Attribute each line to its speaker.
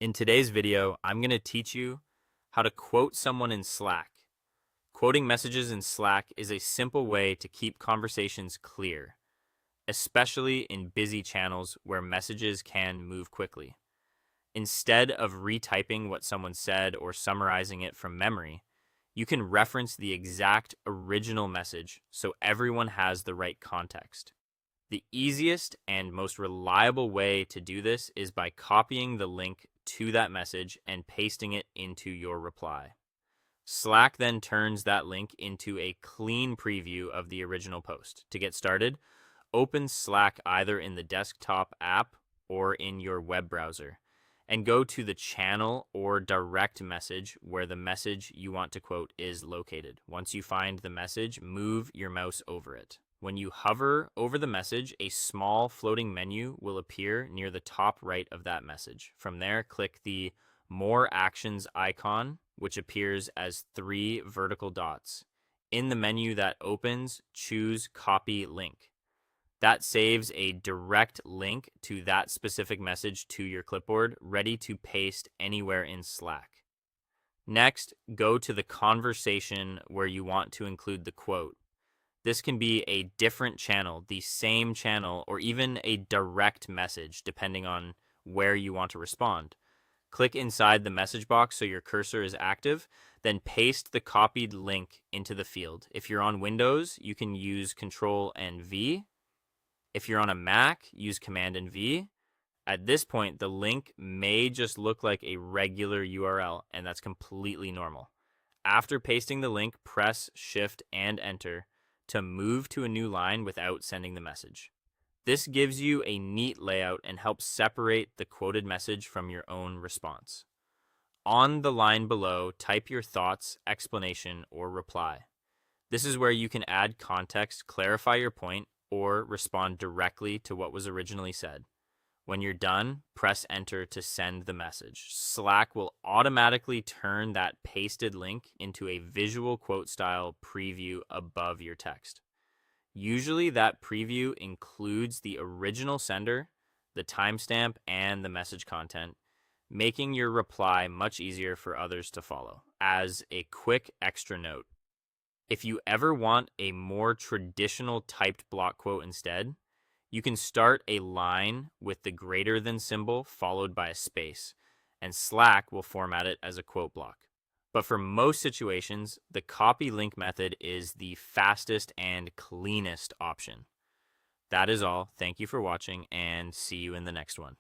Speaker 1: In today's video, I'm going to teach you how to quote someone in Slack. Quoting messages in Slack is a simple way to keep conversations clear, especially in busy channels where messages can move quickly. Instead of retyping what someone said or summarizing it from memory, you can reference the exact original message so everyone has the right context. The easiest and most reliable way to do this is by copying the link to that message and pasting it into your reply. Slack then turns that link into a clean preview of the original post. To get started, open Slack either in the desktop app or in your web browser, and go to the channel or direct message where the message you want to quote is located. Once you find the message, move your mouse over it. When you hover over the message, a small floating menu will appear near the top right of that message. From there, click the More Actions icon, which appears as 3 vertical dots. In the menu that opens, choose Copy Link. That saves a direct link to that specific message to your clipboard, ready to paste anywhere in Slack. Next, go to the conversation where you want to include the quote. This can be a different channel, the same channel, or even a direct message, depending on where you want to respond. Click inside the message box so your cursor is active, then paste the copied link into the field. If you're on Windows, you can use Control and V. If you're on a Mac, use Command and V. At this point, the link may just look like a regular URL, and that's completely normal. After pasting the link, press Shift and Enter to move to a new line without sending the message. This gives you a neat layout and helps separate the quoted message from your own response. On the line below, type your thoughts, explanation, or reply. This is where you can add context, clarify your point, or respond directly to what was originally said. When you're done, press enter to send the message. Slack will automatically turn that pasted link into a visual quote style preview above your text. Usually that preview includes the original sender, the timestamp, and the message content, making your reply much easier for others to follow. As a quick extra note, if you ever want a more traditional typed block quote instead, you can start a line with the greater than symbol followed by a space, and Slack will format it as a quote block. But for most situations, the copy link method is the fastest and cleanest option. That is all. Thank you for watching, and see you in the next one.